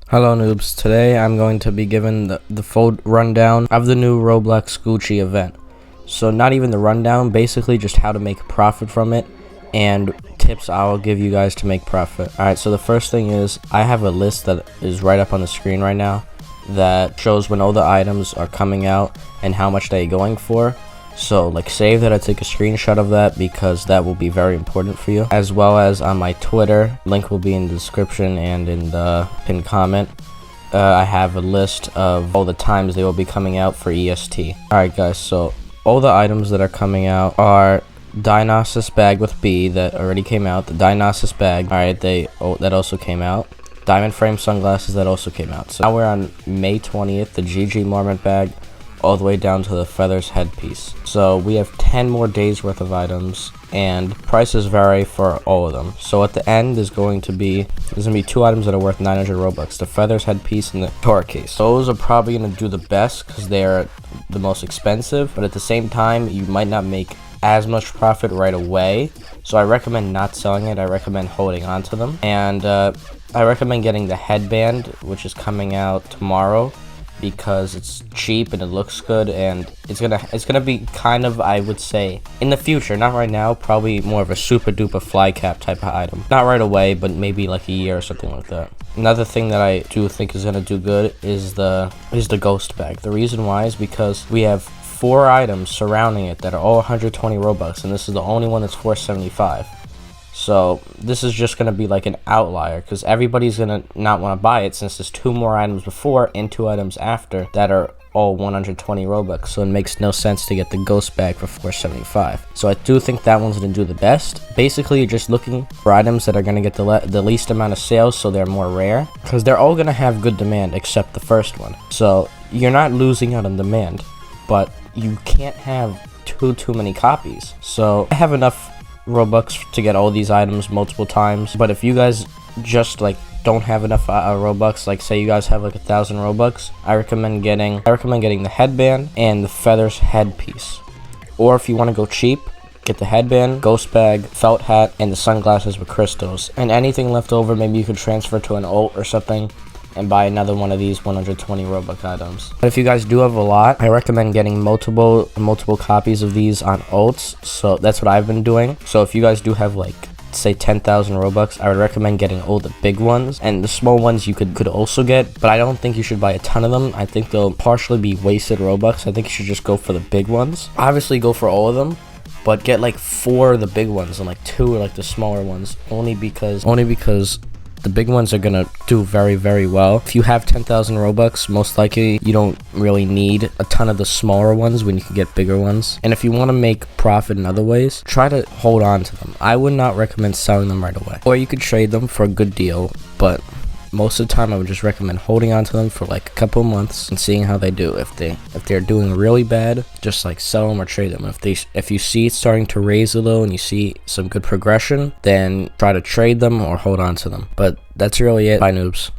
Hello noobs, today I'm going to be giving the full rundown of the new Roblox Gucci event. So not even the rundown, basically just how to make a profit from it and tips I'll give you guys to make profit. Alright, so the first thing is I have a list that is right up on the screen right now that shows when all the items are coming out and how much they're going for. So like save that, I take a screenshot of that because that will be very important for you, as well as on my Twitter. Link will be in the description and in the pinned comment. I have a list of all the times they will be coming out for EST. Alright guys, so all the items that are coming out are Dionysus bag with B that already came out, the Dionysus bag, alright, that also came out. Diamond frame sunglasses that also came out. So now we're on May 20th, the GG Marmot bag, all the way down to the feathers headpiece. So we have 10 more days worth of items and prices vary for all of them. So at the end there's going to be two items that are worth 900 Robux, the feathers headpiece and the Torah case. Those are probably going to do the best because they're the most expensive, but at the same time you might not make as much profit right away. So I recommend not selling it. I recommend holding on to them, and I recommend getting the headband, which is coming out tomorrow, because it's cheap and it looks good, and it's gonna be kind of, I would say, in the future, not right now, probably more of a super duper fly cap type of item. Not right away, but maybe like a year or something like that. Another thing that I do think is gonna do good is the ghost bag. The reason why is because we have 4 items surrounding it that are all 120 Robux, and this is the only one that's 475. So this is just going to be like an outlier because everybody's going to not want to buy it, since there's 2 more items before and 2 items after that are all 120 Robux. So it makes no sense to get the ghost bag for 475. So I do think that one's going to do the best. Basically, you're just looking for items that are going to get the least amount of sales, so they're more rare, because they're all going to have good demand except the first one. So you're not losing out on demand, but you can't have too many copies. So I have enough Robux to get all these items multiple times, but if you guys just like don't have enough Robux, like say you guys have like 1,000 Robux, I recommend getting the headband and the feathers headpiece. Or if you want to go cheap, get the headband, ghost bag, felt hat, and the sunglasses with crystals. And anything left over, maybe you could transfer to an ult or something and buy another one of these 120 Robux items. But if you guys do have a lot, I recommend getting multiple copies of these on ults. So that's what I've been doing. So if you guys do have like say 10,000 Robux, I would recommend getting all the big ones, and the small ones you could also get, but I don't think you should buy a ton of them. I think they'll partially be wasted Robux. I think you should just go for the big ones. Obviously go for all of them, but get like 4 of the big ones and like 2 are like the smaller ones, only because the big ones are gonna do very, very well. If you have 10,000 Robux, most likely you don't really need a ton of the smaller ones when you can get bigger ones. And if you want to make profit in other ways, try to hold on to them. I would not recommend selling them right away. Or you could trade them for a good deal, but most of the time I would just recommend holding on to them for like a couple of months and seeing how they do. If they're doing really bad, just like sell them or trade them. If you see it starting to raise a little and you see some good progression, then try to trade them or hold on to them. But that's really it. Bye noobs.